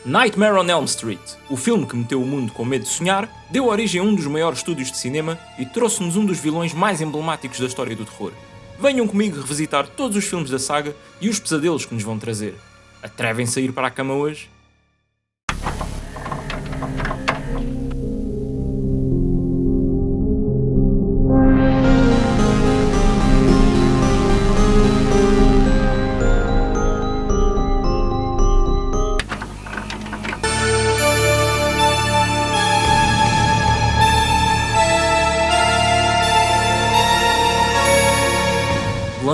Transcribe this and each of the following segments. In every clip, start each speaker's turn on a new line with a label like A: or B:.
A: Nightmare on Elm Street, o filme que meteu o mundo com medo de sonhar, deu origem a um dos maiores estúdios de cinema e trouxe-nos um dos vilões mais emblemáticos da história do terror. Venham comigo revisitar todos os filmes da saga e os pesadelos que nos vão trazer. Atrevem-se a ir para a cama hoje?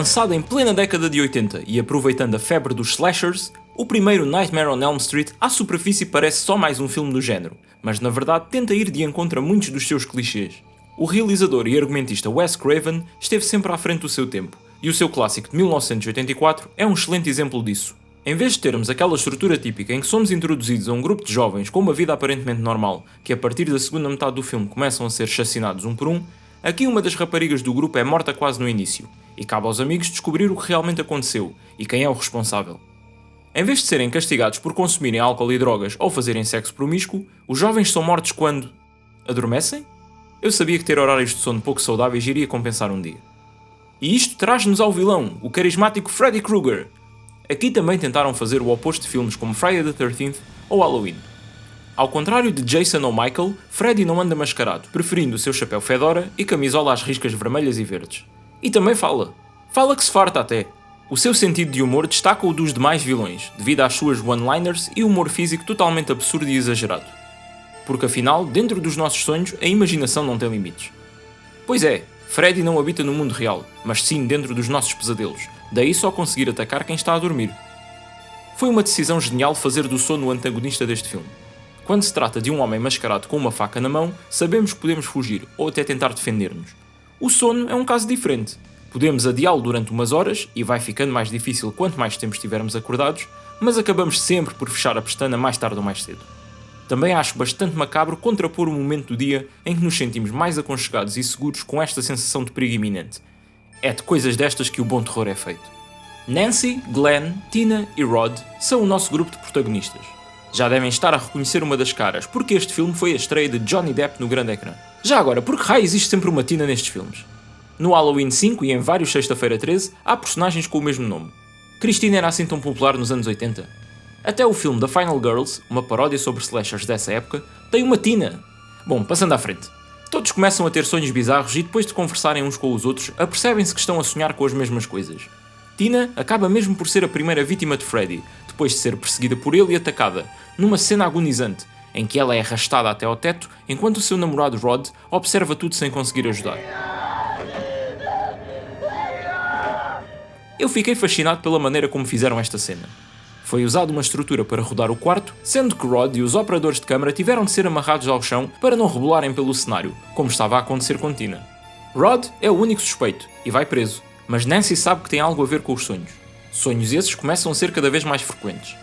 A: Lançado em plena década de 80 e aproveitando a febre dos slashers, o primeiro Nightmare on Elm Street à superfície parece só mais um filme do género, mas na verdade tenta ir de encontro a muitos dos seus clichês. O realizador e argumentista Wes Craven esteve sempre à frente do seu tempo, e o seu clássico de 1984 é um excelente exemplo disso. Em vez de termos aquela estrutura típica em que somos introduzidos a um grupo de jovens com uma vida aparentemente normal, que a partir da segunda metade do filme começam a ser chacinados um por um, aqui uma das raparigas do grupo é morta quase no início, e cabe aos amigos descobrir o que realmente aconteceu e quem é o responsável. Em vez de serem castigados por consumirem álcool e drogas ou fazerem sexo promíscuo, os jovens são mortos quando... adormecem? Eu sabia que ter horários de sono pouco saudáveis iria compensar um dia. E isto traz-nos ao vilão, o carismático Freddy Krueger. Aqui também tentaram fazer o oposto de filmes como Friday the 13th ou Halloween. Ao contrário de Jason ou Michael, Freddy não anda mascarado, preferindo o seu chapéu fedora e camisola às riscas vermelhas e verdes. E também fala. Fala que se farta até. O seu sentido de humor destaca o dos demais vilões, devido às suas one-liners e humor físico totalmente absurdo e exagerado. Porque afinal, dentro dos nossos sonhos, a imaginação não tem limites. Pois é, Freddy não habita no mundo real, mas sim dentro dos nossos pesadelos, daí só conseguir atacar quem está a dormir. Foi uma decisão genial fazer do sono o antagonista deste filme. Quando se trata de um homem mascarado com uma faca na mão, sabemos que podemos fugir ou até tentar defender-nos. O sono é um caso diferente. Podemos adiá-lo durante umas horas e vai ficando mais difícil quanto mais tempo estivermos acordados, mas acabamos sempre por fechar a pestana mais tarde ou mais cedo. Também acho bastante macabro contrapor o momento do dia em que nos sentimos mais aconchegados e seguros com esta sensação de perigo iminente. É de coisas destas que o bom terror é feito. Nancy, Glenn, Tina e Rod são o nosso grupo de protagonistas. Já devem estar a reconhecer uma das caras, porque este filme foi a estreia de Johnny Depp no grande ecrã. Já agora, por que raio existe sempre uma Tina nestes filmes? No Halloween 5 e em vários Sexta-feira 13, há personagens com o mesmo nome. Christine era assim tão popular nos anos 80? Até o filme The Final Girls, uma paródia sobre slashers dessa época, tem uma Tina. Bom, passando à frente. Todos começam a ter sonhos bizarros e depois de conversarem uns com os outros, apercebem-se que estão a sonhar com as mesmas coisas. Tina acaba mesmo por ser a primeira vítima de Freddy, depois de ser perseguida por ele e atacada, numa cena agonizante, em que ela é arrastada até ao teto, enquanto o seu namorado Rod observa tudo sem conseguir ajudar. Eu fiquei fascinado pela maneira como fizeram esta cena. Foi usada uma estrutura para rodar o quarto, sendo que Rod e os operadores de câmara tiveram de ser amarrados ao chão para não rebolarem pelo cenário, como estava a acontecer com Tina. Rod é o único suspeito e vai preso, mas Nancy sabe que tem algo a ver com os sonhos. Sonhos esses começam a ser cada vez mais frequentes.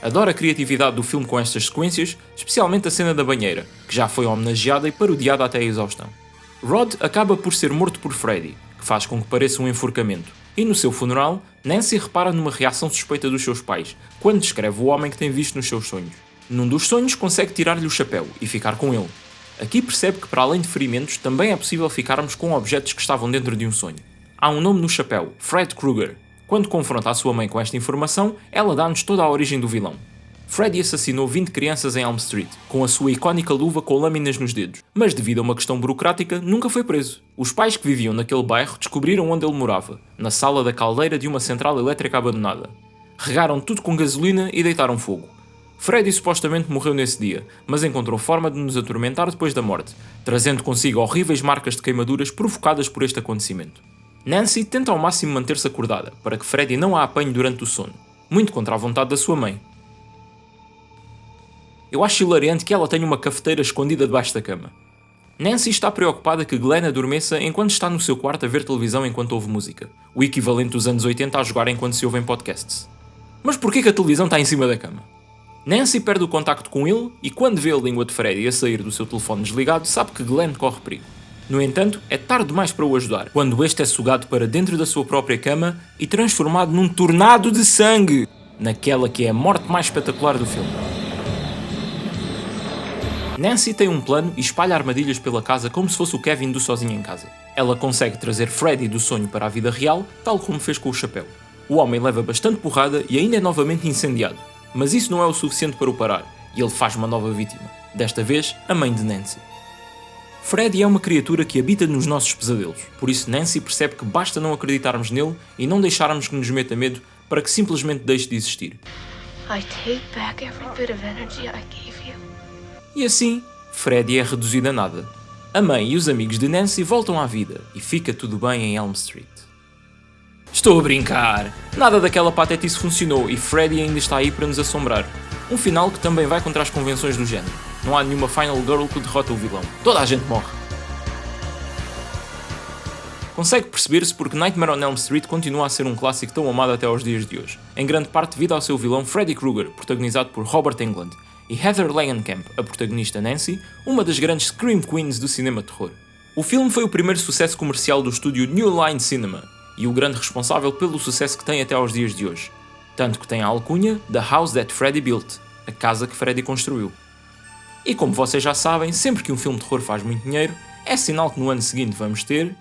A: Adoro a criatividade do filme com estas sequências, especialmente a cena da banheira, que já foi homenageada e parodiada até a exaustão. Rod acaba por ser morto por Freddy, que faz com que pareça um enforcamento, e no seu funeral, Nancy repara numa reação suspeita dos seus pais, quando descreve o homem que tem visto nos seus sonhos. Num dos sonhos consegue tirar-lhe o chapéu e ficar com ele. Aqui percebe que para além de ferimentos, também é possível ficarmos com objetos que estavam dentro de um sonho. Há um nome no chapéu, Fred Krueger. Quando confronta a sua mãe com esta informação, ela dá-nos toda a origem do vilão. Freddy assassinou 20 crianças em Elm Street, com a sua icónica luva com lâminas nos dedos, mas devido a uma questão burocrática, nunca foi preso. Os pais que viviam naquele bairro descobriram onde ele morava, na sala da caldeira de uma central elétrica abandonada. Regaram tudo com gasolina e deitaram fogo. Freddy supostamente morreu nesse dia, mas encontrou forma de nos atormentar depois da morte, trazendo consigo horríveis marcas de queimaduras provocadas por este acontecimento. Nancy tenta ao máximo manter-se acordada, para que Freddy não a apanhe durante o sono, muito contra a vontade da sua mãe. Eu acho hilariante que ela tenha uma cafeteira escondida debaixo da cama. Nancy está preocupada que Glenn adormeça enquanto está no seu quarto a ver televisão enquanto ouve música, o equivalente dos anos 80 a jogar enquanto se ouvem podcasts. Mas porquê que a televisão está em cima da cama? Nancy perde o contacto com ele e quando vê a língua de Freddy a sair do seu telefone desligado, sabe que Glenn corre perigo. No entanto, é tarde demais para o ajudar, quando este é sugado para dentro da sua própria cama e transformado num tornado de sangue, naquela que é a morte mais espetacular do filme. Nancy tem um plano e espalha armadilhas pela casa como se fosse o Kevin do Sozinho em Casa. Ela consegue trazer Freddy do sonho para a vida real, tal como fez com o chapéu. O homem leva bastante porrada e ainda é novamente incendiado. Mas isso não é o suficiente para o parar, e ele faz uma nova vítima. Desta vez, a mãe de Nancy. Freddy é uma criatura que habita nos nossos pesadelos, por isso Nancy percebe que basta não acreditarmos nele e não deixarmos que nos meta medo para que simplesmente deixe de existir.
B: I take back every bit of energy I gave you.
A: E assim, Freddy é reduzido a nada. A mãe e os amigos de Nancy voltam à vida e fica tudo bem em Elm Street. Estou a brincar! Nada daquela patetice funcionou e Freddy ainda está aí para nos assombrar. Um final que também vai contra as convenções do género. Não há nenhuma Final Girl que derrota o vilão. Toda a gente morre. Consegue perceber-se porque Nightmare on Elm Street continua a ser um clássico tão amado até aos dias de hoje, em grande parte devido ao seu vilão Freddy Krueger, protagonizado por Robert Englund, e Heather Langenkamp, a protagonista Nancy, uma das grandes Scream Queens do cinema terror. O filme foi o primeiro sucesso comercial do estúdio New Line Cinema, e o grande responsável pelo sucesso que tem até aos dias de hoje, tanto que tem a alcunha The House That Freddy Built, a casa que Freddy construiu. E como vocês já sabem, sempre que um filme de terror faz muito dinheiro, é sinal que no ano seguinte vamos ter...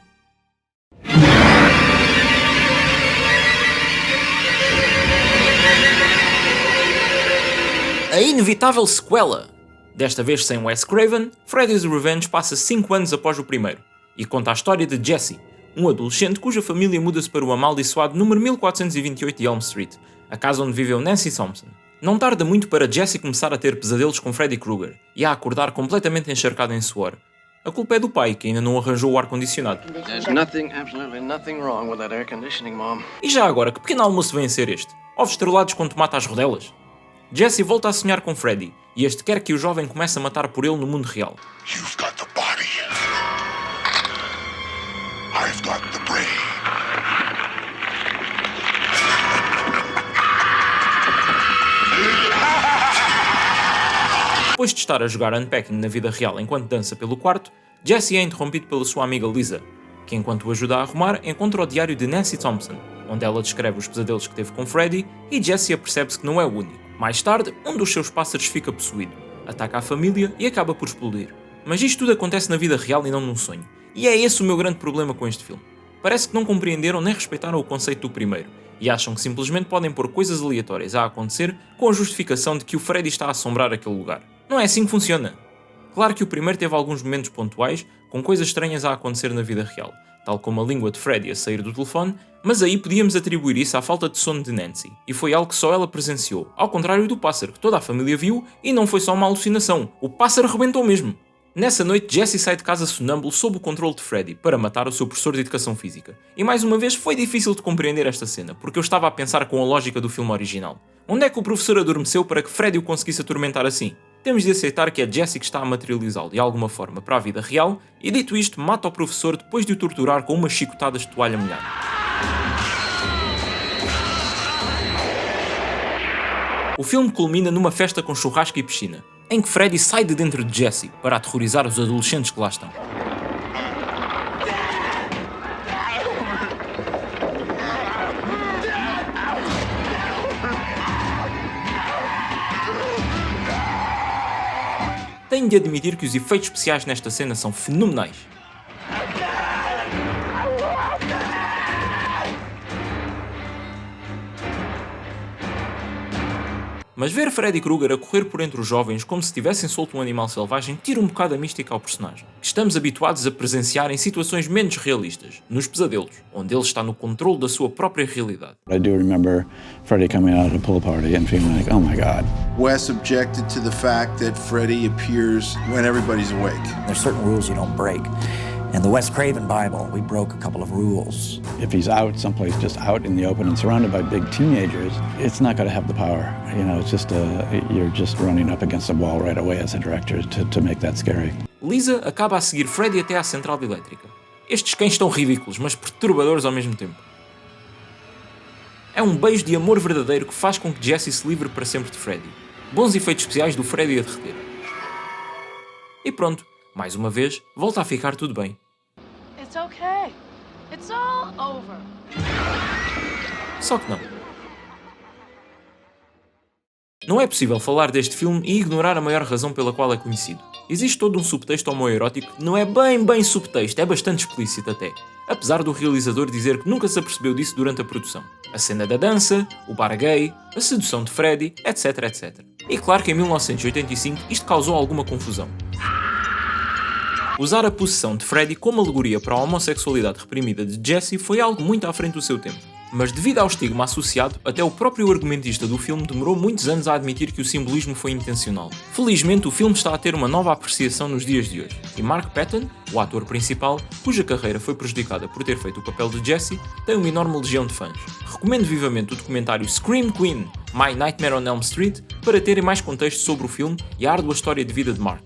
A: a inevitável sequela! Desta vez sem Wes Craven, Freddy's Revenge passa 5 anos após o primeiro, e conta a história de Jesse, um adolescente cuja família muda-se para o amaldiçoado número 1428 de Elm Street, a casa onde viveu Nancy Thompson. Não tarda muito para Jesse começar a ter pesadelos com Freddy Krueger, e a acordar completamente encharcado em suor. A culpa é do pai, que ainda não arranjou o ar-condicionado.
C: Absolutely nothing wrong with that air conditioning, Mom.
A: E já agora, que pequeno almoço vem a ser este? Ovos estrelados com tomate às rodelas? Jesse volta a sonhar com Freddy, e este quer que o jovem comece a matar por ele no mundo real.
D: You've got the body. I've got the brain.
A: Depois de estar a jogar Unpacking na vida real enquanto dança pelo quarto, Jesse é interrompido pela sua amiga Lisa, que enquanto o ajuda a arrumar, encontra o diário de Nancy Thompson, onde ela descreve os pesadelos que teve com Freddy, e Jesse apercebe-se que não é o único. Mais tarde, um dos seus pássaros fica possuído, ataca a família e acaba por explodir. Mas isto tudo acontece na vida real e não num sonho. E é esse o meu grande problema com este filme. Parece que não compreenderam nem respeitaram o conceito do primeiro, e acham que simplesmente podem pôr coisas aleatórias a acontecer com a justificação de que o Freddy está a assombrar aquele lugar. Não é assim que funciona. Claro que o primeiro teve alguns momentos pontuais, com coisas estranhas a acontecer na vida real, tal como a língua de Freddy a sair do telefone, mas aí podíamos atribuir isso à falta de sono de Nancy, e foi algo que só ela presenciou, ao contrário do pássaro, que toda a família viu, e não foi só uma alucinação, o pássaro rebentou mesmo. Nessa noite, Jesse sai de casa sonâmbulo sob o controle de Freddy, para matar o seu professor de educação física. E mais uma vez, foi difícil de compreender esta cena, porque eu estava a pensar com a lógica do filme original. Onde é que o professor adormeceu para que Freddy o conseguisse atormentar assim? Temos de aceitar que é Jesse que está a materializá-lo de alguma forma para a vida real, e dito isto, mata o professor depois de o torturar com umas chicotadas de toalha molhada. O filme culmina numa festa com churrasco e piscina, em que Freddy sai de dentro de Jesse para aterrorizar os adolescentes que lá estão. Tenho de admitir que os efeitos especiais nesta cena são fenomenais. Mas ver Freddy Krueger a correr por entre os jovens como se tivessem solto um animal selvagem tira um bocado a mística ao personagem, que estamos habituados a presenciar em situações menos realistas, nos pesadelos, onde ele está no controle da sua própria realidade.
E: I do remember Freddy coming out at a pool party and feeling like, oh my God.
F: Wes objected to the fact that Freddy appears when everybody's awake.
G: There's certain rules you don't break. In the Wes Craven Bible, we broke a couple of rules.
E: If he's out someplace, just out in the open and surrounded by big teenagers, it's not going to have the power. You know, it's just you're just running up against a wall right away as a director to make that scary.
A: Lisa acaba a seguir Freddy até à central elétrica. Estes cães estão ridículos, mas perturbadores ao mesmo tempo. É um beijo de amor verdadeiro que faz com que Jesse se livre para sempre de Freddy. Bons efeitos especiais do Freddy a derreter. E pronto, mais uma vez, volta a ficar tudo bem.
B: It's okay. It's all over.
A: Só que não. Não é possível falar deste filme e ignorar a maior razão pela qual é conhecido. existe todo um subtexto homoerótico que não é bem subtexto, é bastante explícito até. Apesar do realizador dizer que nunca se apercebeu disso durante a produção. A cena da dança, o bar gay, a sedução de Freddy, etc. E claro que em 1985 isto causou alguma confusão. Usar a possessão de Freddy como alegoria para a homossexualidade reprimida de Jesse foi algo muito à frente do seu tempo. Mas devido ao estigma associado, até o próprio argumentista do filme demorou muitos anos a admitir que o simbolismo foi intencional. Felizmente, o filme está a ter uma nova apreciação nos dias de hoje, e Mark Patton, o ator principal, cuja carreira foi prejudicada por ter feito o papel de Jesse, tem uma enorme legião de fãs. Recomendo vivamente o documentário Scream Queen, My Nightmare on Elm Street, para terem mais contexto sobre o filme e a árdua história de vida de Mark.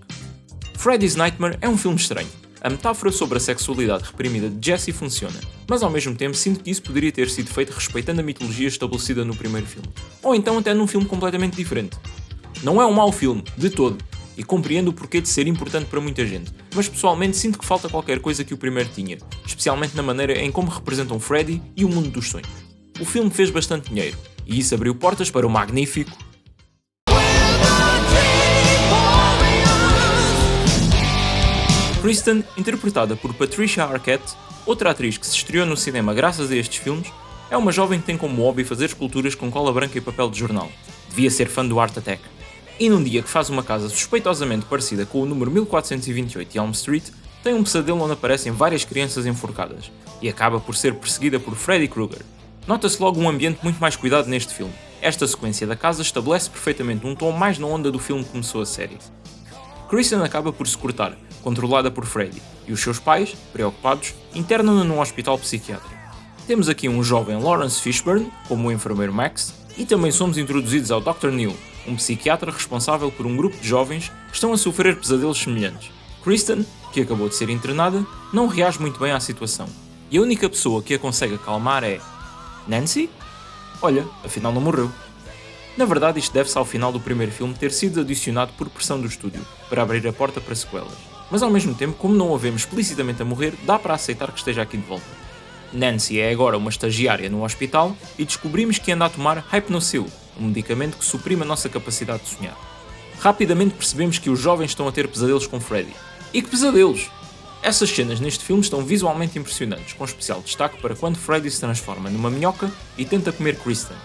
A: Freddy's Nightmare é um filme estranho. A metáfora sobre a sexualidade reprimida de Jesse funciona, mas ao mesmo tempo sinto que isso poderia ter sido feito respeitando a mitologia estabelecida no primeiro filme. Ou então até num filme completamente diferente. Não é um mau filme, de todo, e compreendo o porquê de ser importante para muita gente, mas pessoalmente sinto que falta qualquer coisa que o primeiro tinha, especialmente na maneira em como representam Freddy e o mundo dos sonhos. O filme fez bastante dinheiro, e isso abriu portas para o magnífico Kristen, interpretada por Patricia Arquette, outra atriz que se estreou no cinema graças a estes filmes, é uma jovem que tem como hobby fazer esculturas com cola branca e papel de jornal. Devia ser fã do Art Attack. E num dia que faz uma casa suspeitosamente parecida com o número 1428 de Elm Street, tem um pesadelo onde aparecem várias crianças enforcadas, e acaba por ser perseguida por Freddy Krueger. Nota-se logo um ambiente muito mais cuidado neste filme. Esta sequência da casa estabelece perfeitamente um tom mais na onda do filme que começou a série. Kristen acaba por se cortar, controlada por Freddy, e os seus pais, preocupados, internam-na num hospital psiquiátrico. Temos aqui um jovem Lawrence Fishburne, como o enfermeiro Max, e também somos introduzidos ao Dr. Neil, um psiquiatra responsável por um grupo de jovens que estão a sofrer pesadelos semelhantes. Kristen, que acabou de ser internada, não reage muito bem à situação, e a única pessoa que a consegue acalmar é... Nancy? Olha, afinal não morreu. Na verdade, isto deve-se ao final do primeiro filme ter sido adicionado por pressão do estúdio, para abrir a porta para sequelas. Mas ao mesmo tempo, como não a vemos explicitamente a morrer, dá para aceitar que esteja aqui de volta. Nancy é agora uma estagiária no hospital e descobrimos que anda a tomar Hypnocil, um medicamento que suprime a nossa capacidade de sonhar. Rapidamente percebemos que os jovens estão a ter pesadelos com Freddy. E que pesadelos! Essas cenas neste filme estão visualmente impressionantes, com especial destaque para quando Freddy se transforma numa minhoca e tenta comer Kristen.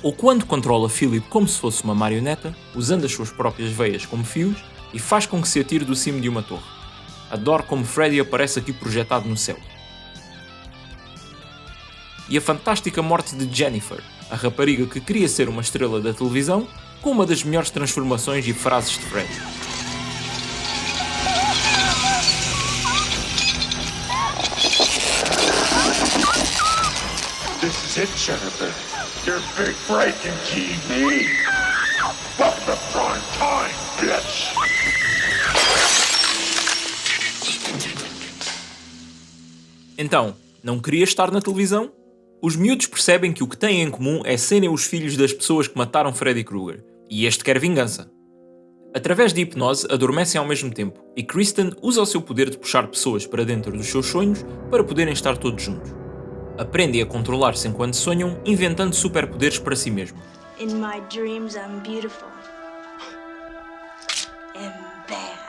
A: Ou quando controla Philip como se fosse uma marioneta, usando as suas próprias veias como fios, e faz com que se atire do cimo de uma torre. Adoro como Freddy aparece aqui projetado no céu. E a fantástica morte de Jennifer, a rapariga que queria ser uma estrela da televisão, com uma das melhores transformações e frases de Freddy.
D: This is it, Jennifer. Your big break in TV. Welcome to prime time, bitch.
A: Então, não queria estar na televisão? Os miúdos percebem que o que têm em comum é serem os filhos das pessoas que mataram Freddy Krueger, e este quer vingança. Através de hipnose, adormecem ao mesmo tempo, e Kristen usa o seu poder de puxar pessoas para dentro dos seus sonhos para poderem estar todos juntos. Aprendem a controlar-se enquanto sonham, inventando superpoderes para si mesmo.
B: In my dreams, I'm beautiful. And bad.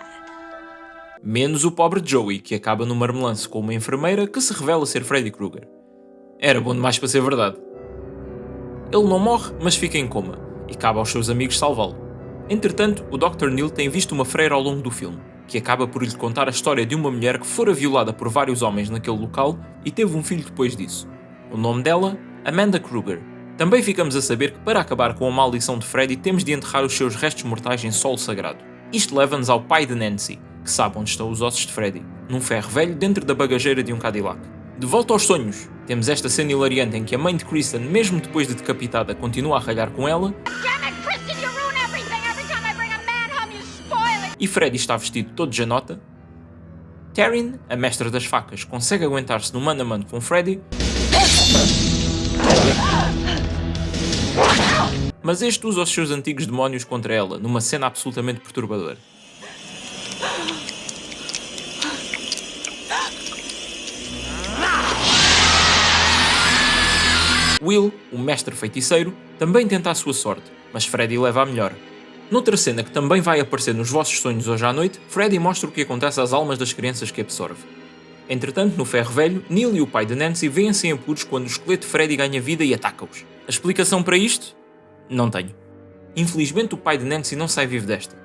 A: Menos o pobre Joey, que acaba no marmelance com uma enfermeira que se revela ser Freddy Krueger. Era bom demais para ser verdade. Ele não morre, mas fica em coma, e cabe aos seus amigos salvá-lo. Entretanto, o Dr. Neil tem visto uma freira ao longo do filme, que acaba por lhe contar a história de uma mulher que fora violada por vários homens naquele local e teve um filho depois disso. O nome dela? Amanda Krueger. Também ficamos a saber que para acabar com a maldição de Freddy temos de enterrar os seus restos mortais em solo sagrado. Isto leva-nos ao pai de Nancy, que sabe onde estão os ossos de Freddy, num ferro velho dentro da bagageira de um Cadillac. De volta aos sonhos, temos esta cena hilariante em que a mãe de Kristen, mesmo depois de decapitada, continua a ralhar com ela, e Freddy está vestido todo de janota. Taryn, a mestra das facas, consegue aguentar-se no mano a mano com Freddy, mas este usa os seus antigos demónios contra ela, numa cena absolutamente perturbadora. Will, o mestre feiticeiro, também tenta a sua sorte, mas Freddy leva a melhor. Noutra cena que também vai aparecer nos vossos sonhos hoje à noite, Freddy mostra o que acontece às almas das crianças que absorve. Entretanto, no ferro velho, Neil e o pai de Nancy vêm-se em apuros quando o esqueleto de Freddy ganha vida e ataca-os. A explicação para isto? Não tenho. Infelizmente o pai de Nancy não sai vivo desta.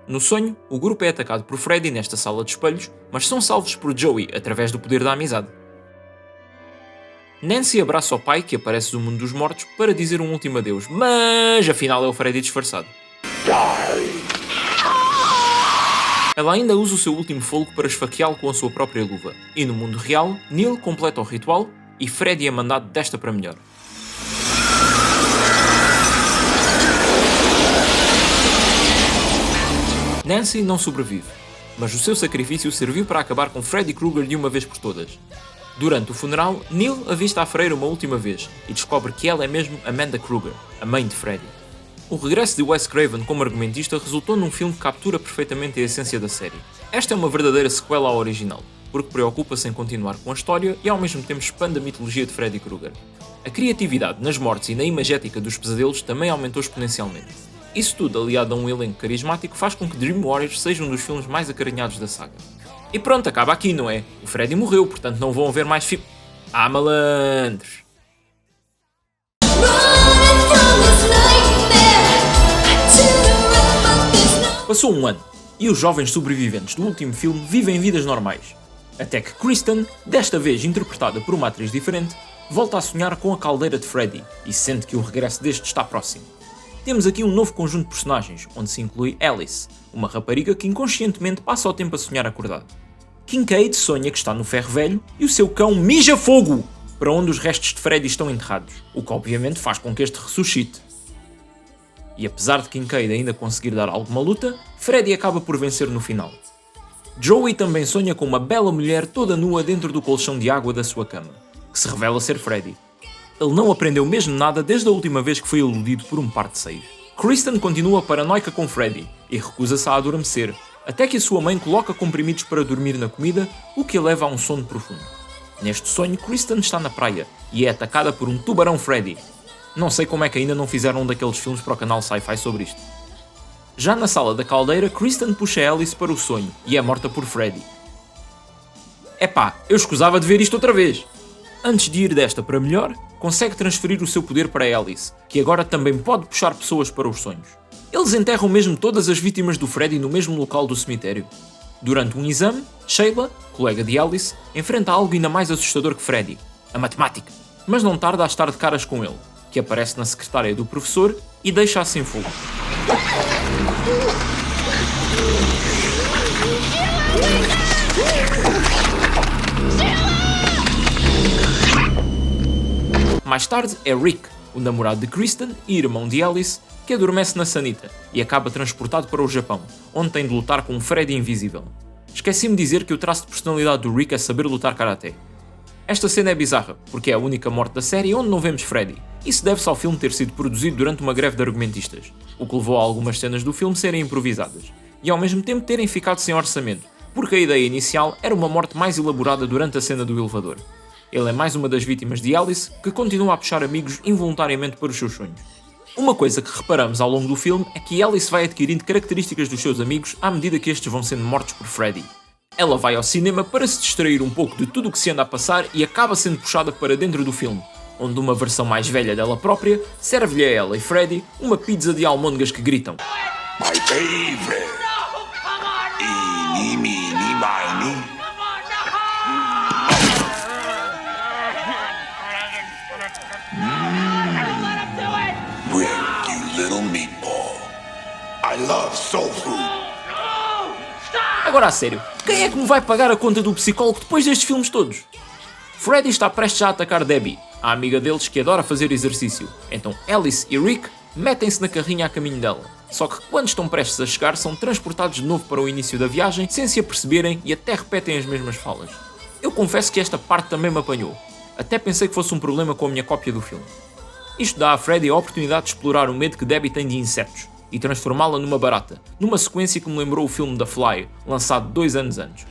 A: No sonho, o grupo é atacado por Freddy nesta sala de espelhos, mas são salvos por Joey através do poder da amizade. Nancy abraça o pai, que aparece do mundo dos mortos, para dizer um último adeus, mas afinal é o Freddy disfarçado. Ela ainda usa o seu último fôlego para esfaqueá-lo com a sua própria luva, e no mundo real, Neil completa o ritual e Freddy é mandado desta para melhor. Nancy não sobrevive, mas o seu sacrifício serviu para acabar com Freddy Krueger de uma vez por todas. Durante o funeral, Neil avista a freira uma última vez e descobre que ela é mesmo Amanda Krueger, a mãe de Freddy. O regresso de Wes Craven como argumentista resultou num filme que captura perfeitamente a essência da série. Esta é uma verdadeira sequela ao original, porque preocupa-se em continuar com a história e ao mesmo tempo expande a mitologia de Freddy Krueger. A criatividade nas mortes e na imagética dos pesadelos também aumentou exponencialmente. Isso tudo, aliado a um elenco carismático, faz com que Dream Warriors seja um dos filmes mais acarinhados da saga. E pronto, acaba aqui, não é? O Freddy morreu, portanto não vão haver mais malandros! Passou um ano, e os jovens sobreviventes do último filme vivem vidas normais. Até que Kristen, desta vez interpretada por uma atriz diferente, volta a sonhar com a caldeira de Freddy e sente que o regresso deste está próximo. Temos aqui um novo conjunto de personagens, onde se inclui Alice, uma rapariga que inconscientemente passa o tempo a sonhar acordado. Kincaid sonha que está no ferro velho e o seu cão mija fogo para onde os restos de Freddy estão enterrados, o que obviamente faz com que este ressuscite. E apesar de Kincaid ainda conseguir dar alguma luta, Freddy acaba por vencer no final. Joey também sonha com uma bela mulher toda nua dentro do colchão de água da sua cama, que se revela ser Freddy. Ele não aprendeu mesmo nada desde a última vez que foi iludido por um par de seios. Kristen continua paranoica com Freddy e recusa-se a adormecer, até que a sua mãe coloca comprimidos para dormir na comida, o que a leva a um sono profundo. Neste sonho, Kristen está na praia e é atacada por um tubarão Freddy. Não sei como é que ainda não fizeram um daqueles filmes para o canal Sci-Fi sobre isto. Já na sala da caldeira, Kristen puxa Alice para o sonho e é morta por Freddy. Epá, eu escusava de ver isto outra vez! Antes de ir desta para melhor, consegue transferir o seu poder para Alice, que agora também pode puxar pessoas para os sonhos. Eles enterram mesmo todas as vítimas do Freddy no mesmo local do cemitério. Durante um exame, Sheila, colega de Alice, enfrenta algo ainda mais assustador que Freddy, a matemática. Mas não tarda a estar de caras com ele, que aparece na secretária do professor e deixa-a sem fogo. Mais tarde é Rick, o namorado de Kristen e irmão de Alice, que adormece na sanita e acaba transportado para o Japão, onde tem de lutar com um Freddy invisível. Esqueci-me de dizer que o traço de personalidade do Rick é saber lutar karaté. Esta cena é bizarra, porque é a única morte da série onde não vemos Freddy. Isso deve-se ao filme ter sido produzido durante uma greve de argumentistas, o que levou a algumas cenas do filme serem improvisadas, e ao mesmo tempo terem ficado sem orçamento, porque a ideia inicial era uma morte mais elaborada durante a cena do elevador. Ele é mais uma das vítimas de Alice, que continua a puxar amigos involuntariamente para os seus sonhos. Uma coisa que reparamos ao longo do filme é que Alice vai adquirindo características dos seus amigos à medida que estes vão sendo mortos por Freddy. Ela vai ao cinema para se distrair um pouco de tudo o que se anda a passar e acaba sendo puxada para dentro do filme, onde uma versão mais velha dela própria serve-lhe a ela e Freddy uma pizza de almôndegas que gritam.
D: My favorite. Eeny, meeny, miny. Rick, you little meatball. I love soul food.
A: Agora a sério, quem é que me vai pagar a conta do psicólogo depois destes filmes todos? Freddy está prestes a atacar Debbie, a amiga deles que adora fazer exercício, então Alice e Rick metem-se na carrinha a caminho dela. Só que quando estão prestes a chegar são transportados de novo para o início da viagem sem se aperceberem e até repetem as mesmas falas. Eu confesso que esta parte também me apanhou. Até pensei que fosse um problema com a minha cópia do filme. Isto dá a Freddy a oportunidade de explorar o medo que Debbie tem de insetos e transformá-la numa barata, numa sequência que me lembrou o filme The Fly, lançado 2 anos antes.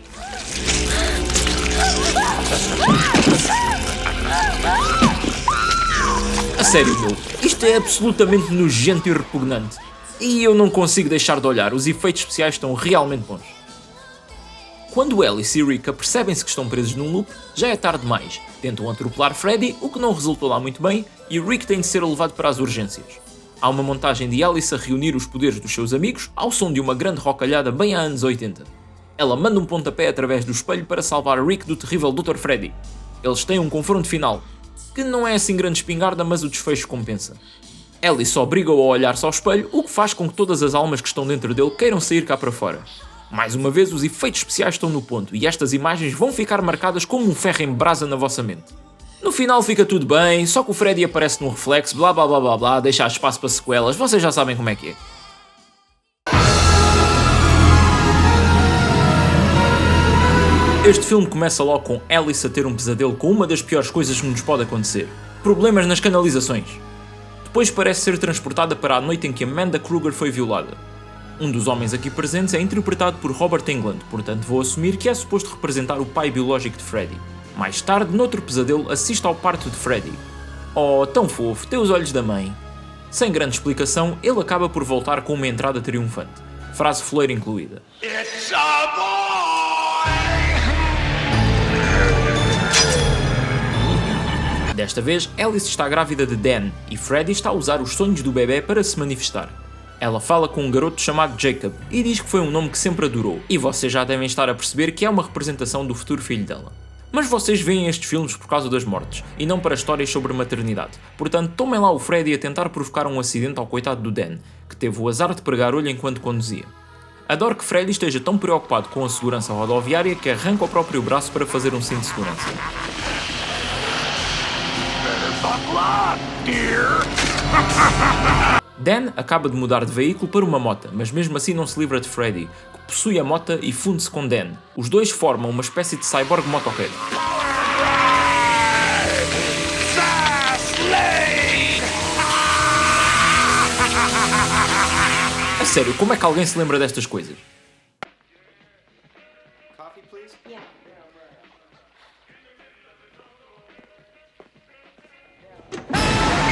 A: A sério, meu, isto é absolutamente nojento e repugnante. E eu não consigo deixar de olhar, os efeitos especiais estão realmente bons. Quando Alice e Rick apercebem-se que estão presos num loop, já é tarde demais. Tentam atropelar Freddy, o que não resultou lá muito bem, e Rick tem de ser levado para as urgências. Há uma montagem de Alice a reunir os poderes dos seus amigos ao som de uma grande rocalhada bem há anos 80. Ela manda um pontapé através do espelho para salvar Rick do terrível Dr. Freddy. Eles têm um confronto final, que não é assim grande espingarda, mas o desfecho compensa. Alice obriga-o a olhar-se ao espelho, o que faz com que todas as almas que estão dentro dele queiram sair cá para fora. Mais uma vez, os efeitos especiais estão no ponto, e estas imagens vão ficar marcadas como um ferro em brasa na vossa mente. No final fica tudo bem, só que o Freddy aparece num reflexo, blá blá blá blá blá, deixa espaço para sequelas, vocês já sabem como é que é. Este filme começa logo com Alice a ter um pesadelo com uma das piores coisas que nos pode acontecer: problemas nas canalizações. Depois parece ser transportada para a noite em que Amanda Kruger foi violada. Um dos homens aqui presentes é interpretado por Robert Englund, portanto vou assumir que é suposto representar o pai biológico de Freddy. Mais tarde, noutro pesadelo, assiste ao parto de Freddy. Oh, tão fofo, tem os olhos da mãe. Sem grande explicação, ele acaba por voltar com uma entrada triunfante. Frase foleira incluída.
D: It's a boy!
A: Desta vez, Alice está grávida de Dan e Freddy está a usar os sonhos do bebê para se manifestar. Ela fala com um garoto chamado Jacob e diz que foi um nome que sempre adorou, e vocês já devem estar a perceber que é uma representação do futuro filho dela. Mas vocês veem estes filmes por causa das mortes, e não para histórias sobre maternidade, portanto tomem lá o Freddy a tentar provocar um acidente ao coitado do Dan, que teve o azar de pregar olho enquanto conduzia. Adoro que Freddy esteja tão preocupado com a segurança rodoviária que arranca o próprio braço para fazer um cinto de segurança. Dan acaba de mudar de veículo para uma moto, mas mesmo assim não se livra de Freddy, que possui a moto e funde-se com Dan. Os dois formam uma espécie de cyborg motoqueiro. A sério, como é que alguém se lembra destas coisas?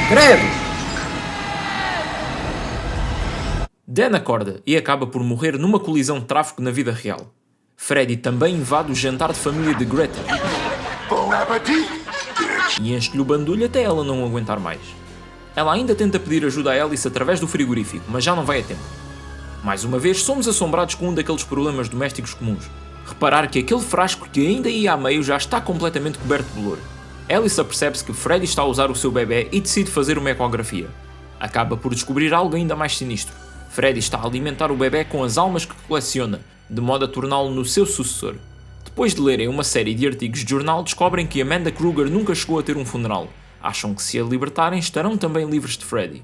A: Credo! Dan acorda e acaba por morrer numa colisão de tráfego na vida real. Freddy também invade o jantar de família de Greta
D: Bon appetit!
A: e enche-lhe o bandulho até ela não aguentar mais. Ela ainda tenta pedir ajuda a Alice através do frigorífico, mas já não vai a tempo. Mais uma vez, somos assombrados com um daqueles problemas domésticos comuns. Reparar que aquele frasco que ainda ia a meio já está completamente coberto de bolor. Alice apercebe-se que Freddy está a usar o seu bebê e decide fazer uma ecografia. Acaba por descobrir algo ainda mais sinistro. Freddy está a alimentar o bebê com as almas que coleciona, de modo a torná-lo no seu sucessor. Depois de lerem uma série de artigos de jornal, descobrem que Amanda Kruger nunca chegou a ter um funeral. Acham que se a libertarem estarão também livres de Freddy.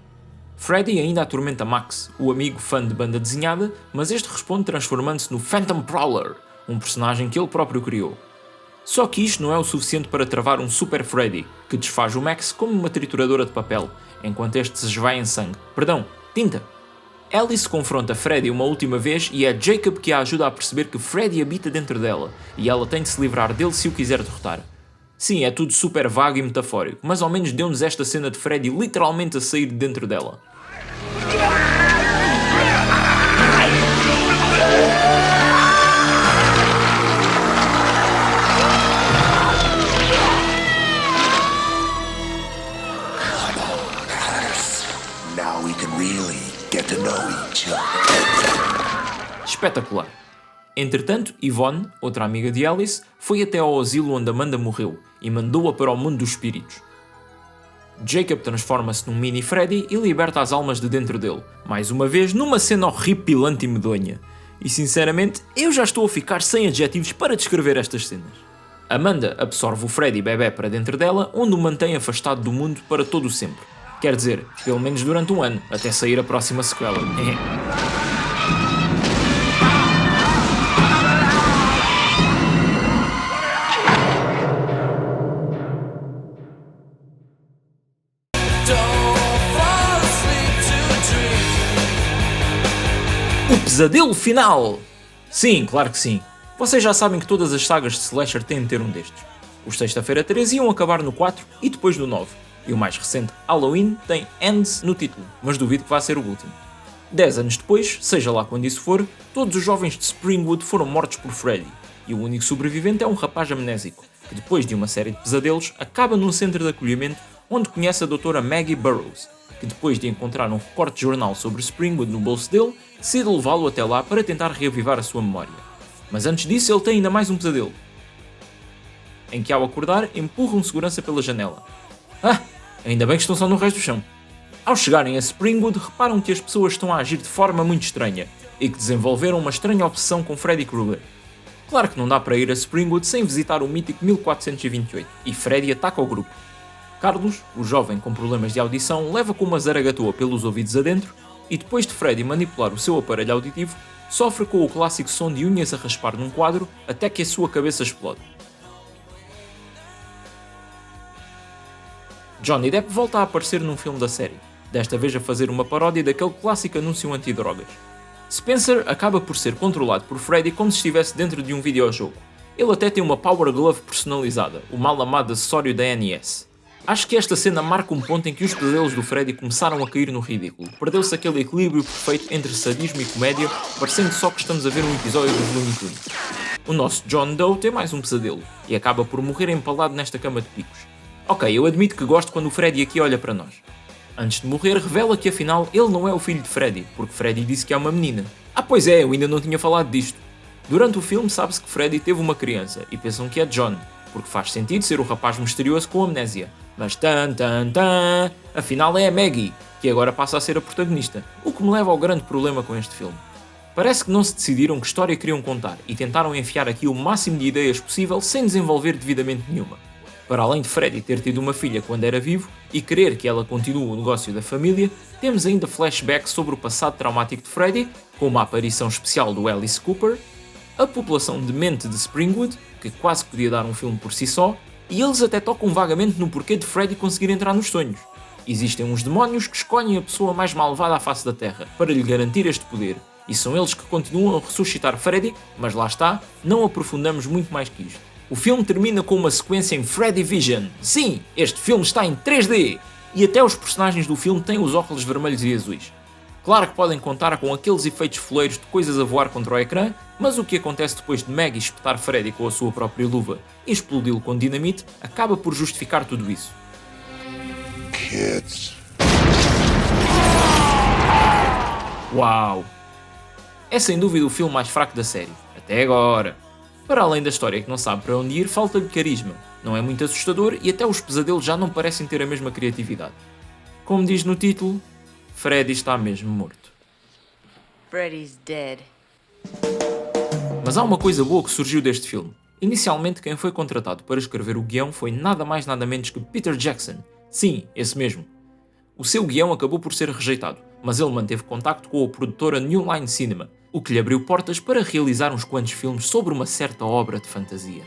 A: Freddy ainda atormenta Max, o amigo fã de banda desenhada, mas este responde transformando-se no Phantom Prowler, um personagem que ele próprio criou. Só que isto não é o suficiente para travar um Super Freddy, que desfaz o Max como uma trituradora de papel, enquanto este se esvai em sangue. Perdão, tinta! Alice confronta Freddy uma última vez e é Jacob que a ajuda a perceber que Freddy habita dentro dela, e ela tem de se livrar dele se o quiser derrotar. Sim, é tudo super vago e metafórico, mas ao menos deu-nos esta cena de Freddy literalmente a sair de dentro dela.
D: Now we can really get to know each other.
A: Espetacular. Entretanto, Yvonne, outra amiga de Alice, foi até ao asilo onde Amanda morreu e mandou-a para o mundo dos espíritos. Jacob transforma-se num mini Freddy e liberta as almas de dentro dele, mais uma vez numa cena horripilante e medonha. E sinceramente, eu já estou a ficar sem adjetivos para descrever estas cenas. Amanda absorve o Freddy bebê para dentro dela, onde o mantém afastado do mundo para todo o sempre. Quer dizer, pelo menos durante um ano, até sair a próxima sequela. O pesadelo final! Sim, claro que sim. Vocês já sabem que todas as sagas de slasher têm de ter um destes. Os Sexta-feira 13 iam acabar no 4 e depois no 9. E o mais recente, Halloween, tem Ends no título, mas duvido que vá ser o último. 10 anos depois, seja lá quando isso for, todos os jovens de Springwood foram mortos por Freddy, e o único sobrevivente é um rapaz amnésico, que depois de uma série de pesadelos, acaba num centro de acolhimento onde conhece a doutora Maggie Burroughs, que depois de encontrar um recorte de jornal sobre Springwood no bolso dele, decide levá-lo até lá para tentar reavivar a sua memória. Mas antes disso ele tem ainda mais um pesadelo, em que ao acordar empurra um segurança pela janela. Ainda bem que estão só no resto do chão. Ao chegarem a Springwood, reparam que as pessoas estão a agir de forma muito estranha e que desenvolveram uma estranha obsessão com Freddy Krueger. Claro que não dá para ir a Springwood sem visitar o mítico 1428, e Freddy ataca o grupo. Carlos, o jovem com problemas de audição, leva com uma zaragatoa pelos ouvidos adentro e depois de Freddy manipular o seu aparelho auditivo, sofre com o clássico som de unhas a raspar num quadro até que a sua cabeça explode. Johnny Depp volta a aparecer num filme da série, desta vez a fazer uma paródia daquele clássico anúncio antidrogas. Spencer acaba por ser controlado por Freddy como se estivesse dentro de um videojogo. Ele até tem uma Power Glove personalizada, o mal amado acessório da NES. Acho que esta cena marca um ponto em que os pesadelos do Freddy começaram a cair no ridículo. Perdeu-se aquele equilíbrio perfeito entre sadismo e comédia, parecendo só que estamos a ver um episódio dos Looney Tunes. O nosso John Doe tem mais um pesadelo, e acaba por morrer empalado nesta cama de picos. Ok, eu admito que gosto quando o Freddy aqui olha para nós. Antes de morrer, revela que afinal ele não é o filho de Freddy, porque Freddy disse que é uma menina. Pois é, eu ainda não tinha falado disto. Durante o filme sabe-se que Freddy teve uma criança, e pensam que é John, porque faz sentido ser o rapaz misterioso com amnésia. Mas afinal é a Maggie, que agora passa a ser a protagonista, o que me leva ao grande problema com este filme. Parece que não se decidiram que história queriam contar, e tentaram enfiar aqui o máximo de ideias possível sem desenvolver devidamente nenhuma. Para além de Freddy ter tido uma filha quando era vivo e querer que ela continue o negócio da família, temos ainda flashbacks sobre o passado traumático de Freddy, com uma aparição especial do Alice Cooper, a população demente de Springwood, que quase podia dar um filme por si só, e eles até tocam vagamente no porquê de Freddy conseguir entrar nos sonhos. Existem uns demónios que escolhem a pessoa mais malvada à face da Terra, para lhe garantir este poder, e são eles que continuam a ressuscitar Freddy, mas lá está, não aprofundamos muito mais que isto. O filme termina com uma sequência em Freddy Vision. Sim, este filme está em 3D! E até os personagens do filme têm os óculos vermelhos e azuis. Claro que podem contar com aqueles efeitos foleiros de coisas a voar contra o ecrã, mas o que acontece depois de Maggie espetar Freddy com a sua própria luva e explodi-lo com dinamite acaba por justificar tudo isso.
D: Kids.
A: Uau! É sem dúvida o filme mais fraco da série, até agora. Para além da história que não sabe para onde ir, falta-lhe carisma, não é muito assustador e até os pesadelos já não parecem ter a mesma criatividade. Como diz no título, Freddy está mesmo morto.
H: Freddy's dead.
A: Mas há uma coisa boa que surgiu deste filme. Inicialmente quem foi contratado para escrever o guião foi nada mais nada menos que Peter Jackson. Sim, esse mesmo. O seu guião acabou por ser rejeitado, mas ele manteve contacto com a produtora New Line Cinema, o que lhe abriu portas para realizar uns quantos filmes sobre uma certa obra de fantasia.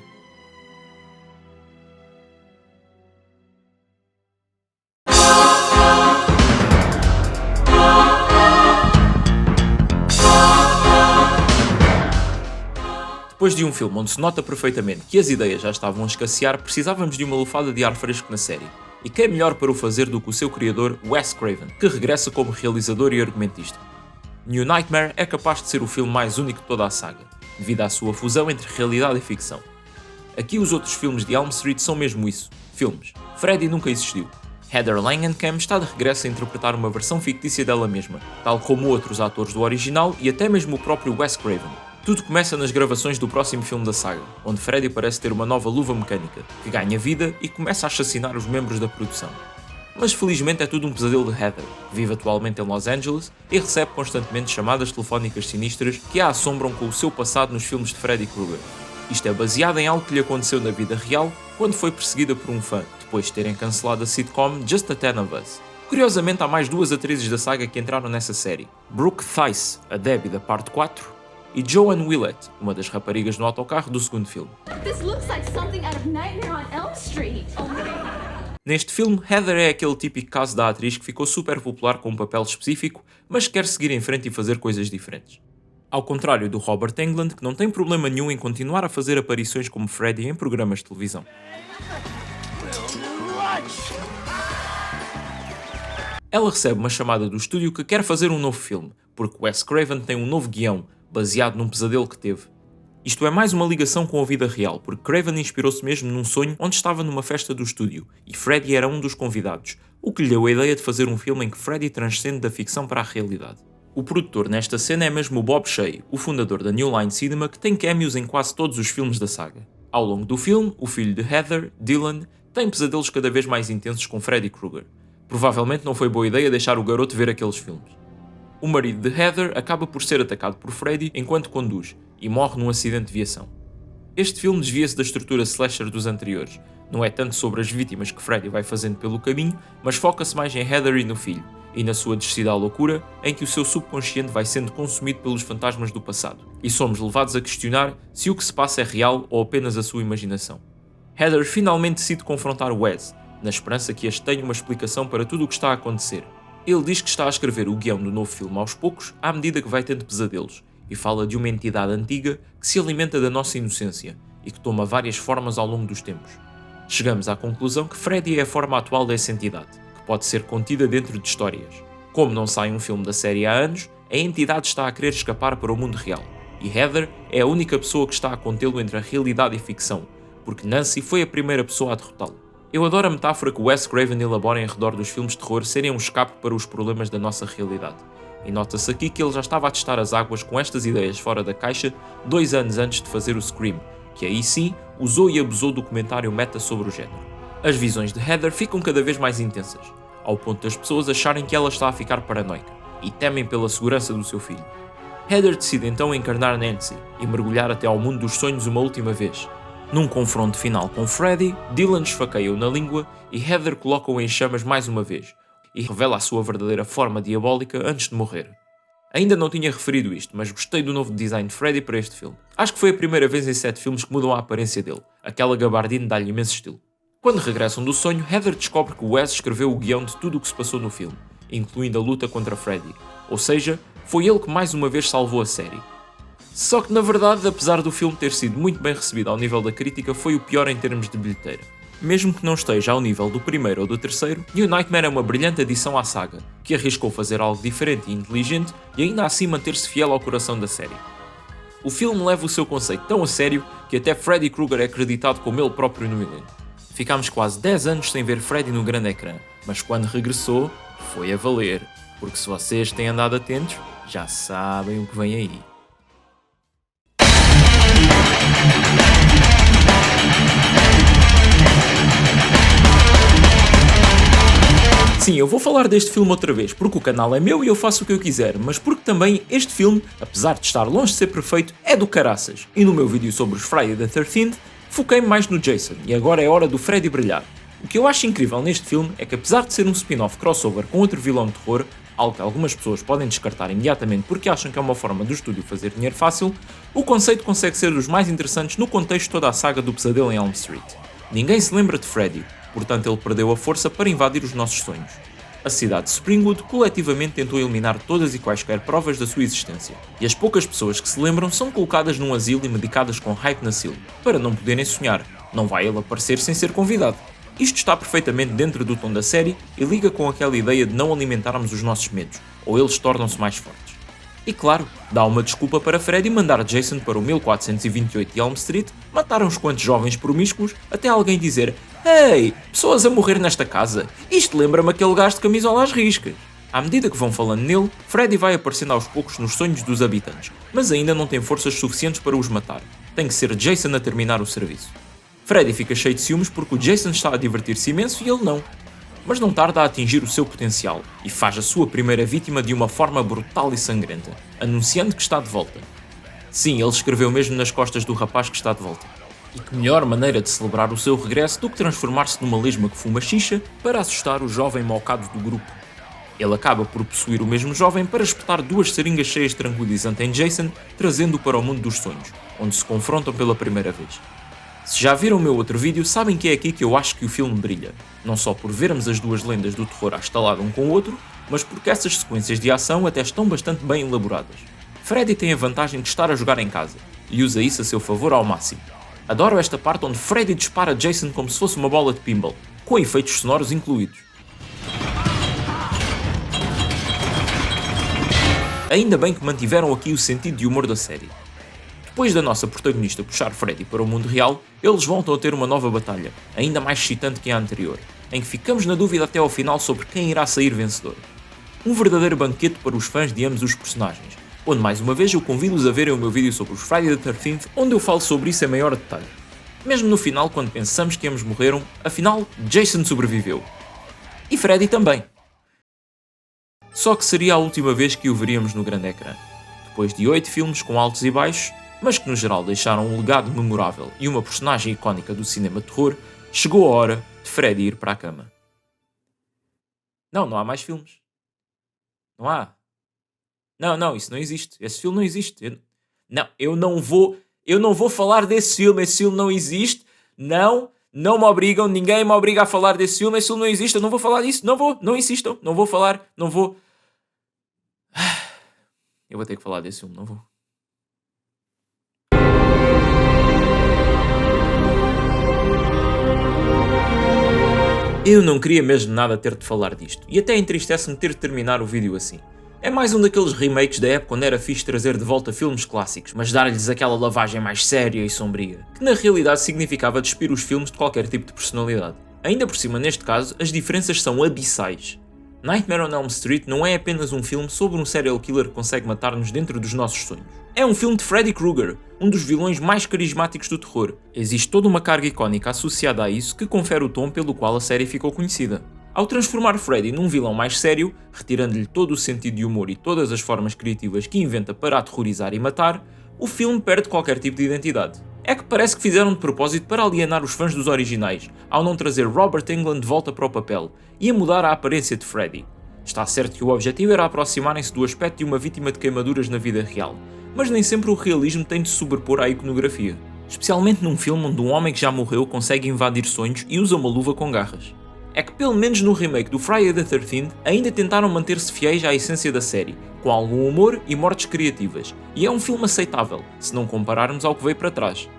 A: Depois de um filme onde se nota perfeitamente que as ideias já estavam a escassear, precisávamos de uma lufada de ar fresco na série. E quem é melhor para o fazer do que o seu criador, Wes Craven, que regressa como realizador e argumentista. New Nightmare é capaz de ser o filme mais único de toda a saga, devido à sua fusão entre realidade e ficção. Aqui os outros filmes de Elm Street são mesmo isso, filmes. Freddy nunca existiu. Heather Langenkamp está de regresso a interpretar uma versão fictícia dela mesma, tal como outros atores do original e até mesmo o próprio Wes Craven. Tudo começa nas gravações do próximo filme da saga, onde Freddy parece ter uma nova luva mecânica, que ganha vida e começa a assassinar os membros da produção. Mas felizmente é tudo um pesadelo de Heather, que vive atualmente em Los Angeles e recebe constantemente chamadas telefónicas sinistras que a assombram com o seu passado nos filmes de Freddy Krueger. Isto é baseado em algo que lhe aconteceu na vida real quando foi perseguida por um fã, depois de terem cancelado a sitcom Just the Ten of Us. Curiosamente há mais duas atrizes da saga que entraram nessa série, Brooke Theiss, a Debbie da parte 4, e Joan Willett, uma das raparigas no autocarro do segundo filme.
B: This looks like something out of Nightmare on Elm Street.
A: Neste filme, Heather é aquele típico caso da atriz que ficou super popular com um papel específico, mas quer seguir em frente e fazer coisas diferentes. Ao contrário do Robert Englund, que não tem problema nenhum em continuar a fazer aparições como Freddy em programas de televisão. ela recebe uma chamada do estúdio que quer fazer um novo filme, porque Wes Craven tem um novo guião, baseado num pesadelo que teve. Isto é mais uma ligação com a vida real, porque Craven inspirou-se mesmo num sonho onde estava numa festa do estúdio, e Freddy era um dos convidados, o que lhe deu a ideia de fazer um filme em que Freddy transcende da ficção para a realidade. O produtor nesta cena é mesmo o Bob Shaye, o fundador da New Line Cinema, que tem cameos em quase todos os filmes da saga. Ao longo do filme, o filho de Heather, Dylan, tem pesadelos cada vez mais intensos com Freddy Krueger. Provavelmente não foi boa ideia deixar o garoto ver aqueles filmes. O marido de Heather acaba por ser atacado por Freddy enquanto conduz, e morre num acidente de viação. Este filme desvia-se da estrutura slasher dos anteriores. Não é tanto sobre as vítimas que Freddy vai fazendo pelo caminho, mas foca-se mais em Heather e no filho, e na sua descida à loucura, em que o seu subconsciente vai sendo consumido pelos fantasmas do passado, e somos levados a questionar se o que se passa é real ou apenas a sua imaginação. Heather finalmente decide confrontar Wes, na esperança que este tenha uma explicação para tudo o que está a acontecer. Ele diz que está a escrever o guião do novo filme aos poucos, à medida que vai tendo pesadelos, e fala de uma entidade antiga que se alimenta da nossa inocência e que toma várias formas ao longo dos tempos. Chegamos à conclusão que Freddy é a forma atual dessa entidade, que pode ser contida dentro de histórias. Como não sai um filme da série há anos, a entidade está a querer escapar para o mundo real, e Heather é a única pessoa que está a contê-lo entre a realidade e a ficção, porque Nancy foi a primeira pessoa a derrotá-lo. Eu adoro a metáfora que Wes Craven elabora em redor dos filmes de terror serem um escape para os problemas da nossa realidade. E nota-se aqui que ele já estava a testar as águas com estas ideias fora da caixa 2 anos antes de fazer o Scream, que aí sim usou e abusou do comentário meta sobre o género. As visões de Heather ficam cada vez mais intensas, ao ponto das pessoas acharem que ela está a ficar paranoica, e temem pela segurança do seu filho. Heather decide então encarnar Nancy e mergulhar até ao mundo dos sonhos uma última vez. Num confronto final com Freddy, Dylan esfaqueia-o na língua e Heather coloca-o em chamas mais uma vez, e revela a sua verdadeira forma diabólica antes de morrer. Ainda não tinha referido isto, mas gostei do novo design de Freddy para este filme. Acho que foi a primeira vez em 7 filmes que mudam a aparência dele. Aquela gabardine dá-lhe imenso estilo. Quando regressam do sonho, Heather descobre que Wes escreveu o guião de tudo o que se passou no filme, incluindo a luta contra Freddy. Ou seja, foi ele que mais uma vez salvou a série. Só que na verdade, apesar do filme ter sido muito bem recebido ao nível da crítica, foi o pior em termos de bilheteira. Mesmo que não esteja ao nível do primeiro ou do terceiro, New Nightmare é uma brilhante adição à saga, que arriscou fazer algo diferente e inteligente e ainda assim manter-se fiel ao coração da série. O filme leva o seu conceito tão a sério que até Freddy Krueger é acreditado como ele próprio no elenco. Ficámos quase 10 anos sem ver Freddy no grande ecrã, mas quando regressou, foi a valer, porque se vocês têm andado atentos, já sabem o que vem aí. Sim, eu vou falar deste filme outra vez, porque o canal é meu e eu faço o que eu quiser, mas porque também este filme, apesar de estar longe de ser perfeito, é do caraças. E no meu vídeo sobre os Friday the 13th, foquei-me mais no Jason, e agora é hora do Freddy brilhar. O que eu acho incrível neste filme é que apesar de ser um spin-off crossover com outro vilão de terror, algo que algumas pessoas podem descartar imediatamente porque acham que é uma forma do estúdio fazer dinheiro fácil, o conceito consegue ser dos mais interessantes no contexto de toda a saga do Pesadelo em Elm Street. Ninguém se lembra de Freddy, portanto ele perdeu a força para invadir os nossos sonhos. A cidade de Springwood coletivamente tentou eliminar todas e quaisquer provas da sua existência, e as poucas pessoas que se lembram são colocadas num asilo e medicadas com Hypnocil, para não poderem sonhar, não vai ele aparecer sem ser convidado. Isto está perfeitamente dentro do tom da série e liga com aquela ideia de não alimentarmos os nossos medos, ou eles tornam-se mais fortes. E claro, dá uma desculpa para Freddy mandar Jason para o 1428 de Elm Street, matar uns quantos jovens promíscuos, até alguém dizer: "Ei, pessoas a morrer nesta casa, isto lembra-me aquele gajo de camisola às riscas." À medida que vão falando nele, Freddy vai aparecendo aos poucos nos sonhos dos habitantes, mas ainda não tem forças suficientes para os matar. Tem que ser Jason a terminar o serviço. Freddy fica cheio de ciúmes porque o Jason está a divertir-se imenso e ele não. Mas não tarda a atingir o seu potencial e faz a sua primeira vítima de uma forma brutal e sangrenta, anunciando que está de volta. Sim, ele escreveu mesmo nas costas do rapaz que está de volta. E que melhor maneira de celebrar o seu regresso do que transformar-se numa lesma que fuma xixa para assustar o jovem mocado do grupo. Ele acaba por possuir o mesmo jovem para espetar 2 seringas cheias de tranquilizante em Jason, trazendo-o para o mundo dos sonhos, onde se confrontam pela primeira vez. Se já viram o meu outro vídeo, sabem que é aqui que eu acho que o filme brilha, não só por vermos as duas lendas do terror a estalar um com o outro, mas porque essas sequências de ação até estão bastante bem elaboradas. Freddy tem a vantagem de estar a jogar em casa, e usa isso a seu favor ao máximo. Adoro esta parte onde Freddy dispara Jason como se fosse uma bola de pinball, com efeitos sonoros incluídos. Ainda bem que mantiveram aqui o sentido de humor da série. Depois da nossa protagonista puxar Freddy para o mundo real, eles voltam a ter uma nova batalha, ainda mais excitante que a anterior, em que ficamos na dúvida até ao final sobre quem irá sair vencedor. Um verdadeiro banquete para os fãs de ambos os personagens, onde mais uma vez eu convido-os a verem o meu vídeo sobre os Friday the 13th, onde eu falo sobre isso em maior detalhe. Mesmo no final, quando pensamos que ambos morreram, afinal, Jason sobreviveu. E Freddy também. Só que seria a última vez que o veríamos no grande ecrã. Depois de 8 filmes com altos e baixos, mas que no geral deixaram um legado memorável e uma personagem icónica do cinema de terror, chegou a hora de Freddy ir para a cama. Não há mais filmes. Não há. Não, isso não existe. Esse filme não existe. Eu não vou falar desse filme. Esse filme não existe. Não me obrigam. Ninguém me obriga a falar desse filme. Esse filme não existe. Eu não vou falar disso. Não insistam. Não vou falar. Não vou. Eu vou ter que falar desse filme. Não vou. Eu não queria mesmo nada ter de falar disto, e até entristece-me ter de terminar o vídeo assim. É mais um daqueles remakes da época onde era fixe trazer de volta filmes clássicos, mas dar-lhes aquela lavagem mais séria e sombria, que na realidade significava despir os filmes de qualquer tipo de personalidade. Ainda por cima, neste caso, as diferenças são abissais. Nightmare on Elm Street não é apenas um filme sobre um serial killer que consegue matar-nos dentro dos nossos sonhos. É um filme de Freddy Krueger, um dos vilões mais carismáticos do terror. Existe toda uma carga icónica associada a isso que confere o tom pelo qual a série ficou conhecida. Ao transformar Freddy num vilão mais sério, retirando-lhe todo o sentido de humor e todas as formas criativas que inventa para aterrorizar e matar, o filme perde qualquer tipo de identidade. É que parece que fizeram de propósito para alienar os fãs dos originais, ao não trazer Robert Englund de volta para o papel e a mudar a aparência de Freddy. Está certo que o objetivo era aproximarem-se do aspecto de uma vítima de queimaduras na vida real, mas nem sempre o realismo tem de se sobrepor à iconografia. Especialmente num filme onde um homem que já morreu consegue invadir sonhos e usa uma luva com garras. É que pelo menos no remake do Friday the 13th ainda tentaram manter-se fiéis à essência da série, com algum humor e mortes criativas, e é um filme aceitável, se não compararmos ao que veio para trás.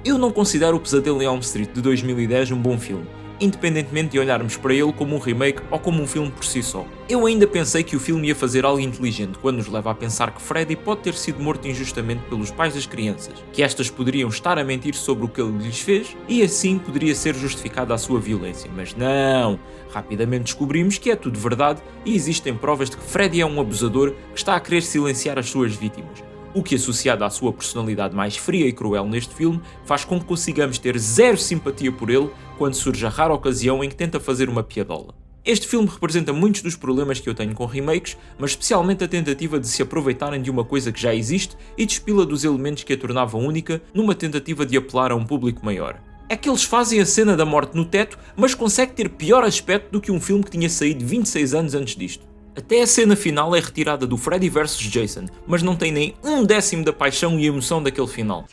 A: Eu não considero o Pesadelo em Elm Street de 2010 um bom filme, independentemente de olharmos para ele como um remake ou como um filme por si só. Eu ainda pensei que o filme ia fazer algo inteligente quando nos leva a pensar que Freddy pode ter sido morto injustamente pelos pais das crianças, que estas poderiam estar a mentir sobre o que ele lhes fez e assim poderia ser justificada a sua violência, mas não! Rapidamente descobrimos que é tudo verdade e existem provas de que Freddy é um abusador que está a querer silenciar as suas vítimas. O que, associado à sua personalidade mais fria e cruel neste filme, faz com que consigamos ter zero simpatia por ele quando surge a rara ocasião em que tenta fazer uma piadola. Este filme representa muitos dos problemas que eu tenho com remakes, mas especialmente a tentativa de se aproveitarem de uma coisa que já existe e despila dos elementos que a tornavam única numa tentativa de apelar a um público maior. É que eles fazem a cena da morte no teto, mas consegue ter pior aspecto do que um filme que tinha saído 26 anos antes disto. Até a cena final é retirada do Freddy vs Jason, mas não tem nem 1/10 da paixão e emoção daquele final.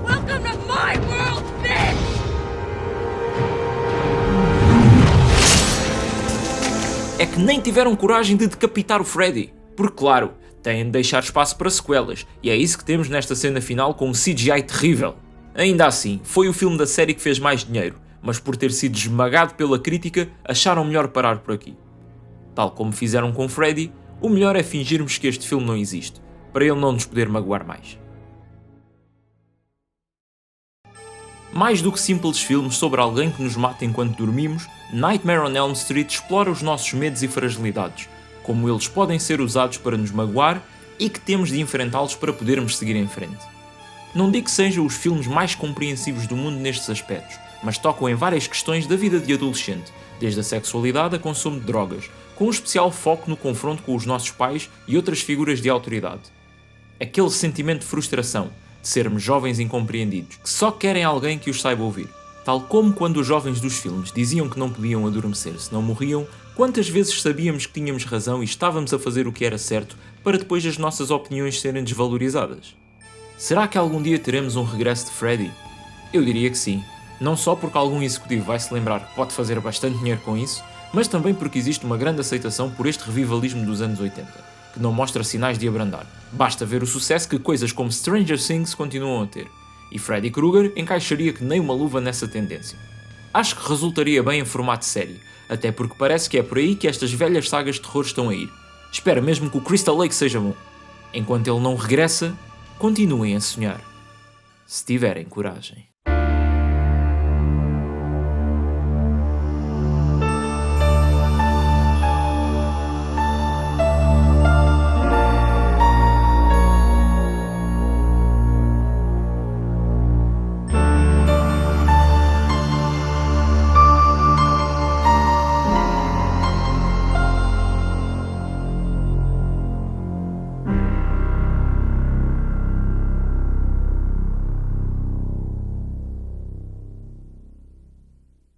B: Welcome to my world, bitch!
A: É que nem tiveram coragem de decapitar o Freddy, porque claro, têm de deixar espaço para sequelas, e é isso que temos nesta cena final com um CGI terrível. Ainda assim, foi o filme da série que fez mais dinheiro, mas por ter sido esmagado pela crítica, acharam melhor parar por aqui. Tal como fizeram com Freddy, o melhor é fingirmos que este filme não existe, para ele não nos poder magoar mais. Mais do que simples filmes sobre alguém que nos mata enquanto dormimos, Nightmare on Elm Street explora os nossos medos e fragilidades, como eles podem ser usados para nos magoar e que temos de enfrentá-los para podermos seguir em frente. Não digo que sejam os filmes mais compreensivos do mundo nestes aspectos, mas tocam em várias questões da vida de adolescente, desde a sexualidade a consumo de drogas, com um especial foco no confronto com os nossos pais e outras figuras de autoridade. Aquele sentimento de frustração, de sermos jovens incompreendidos, que só querem alguém que os saiba ouvir. Tal como quando os jovens dos filmes diziam que não podiam adormecer se não morriam, quantas vezes sabíamos que tínhamos razão e estávamos a fazer o que era certo para depois as nossas opiniões serem desvalorizadas? Será que algum dia teremos um regresso de Freddy? Eu diria que sim. Não só porque algum executivo vai se lembrar que pode fazer bastante dinheiro com isso, mas também porque existe uma grande aceitação por este revivalismo dos anos 80, que não mostra sinais de abrandar. Basta ver o sucesso que coisas como Stranger Things continuam a ter, e Freddy Krueger encaixaria que nem uma luva nessa tendência. Acho que resultaria bem em formato série, até porque parece que é por aí que estas velhas sagas de terror estão a ir. Espera mesmo que o Crystal Lake seja bom. Enquanto ele não regressa, continuem a sonhar. Se tiverem coragem.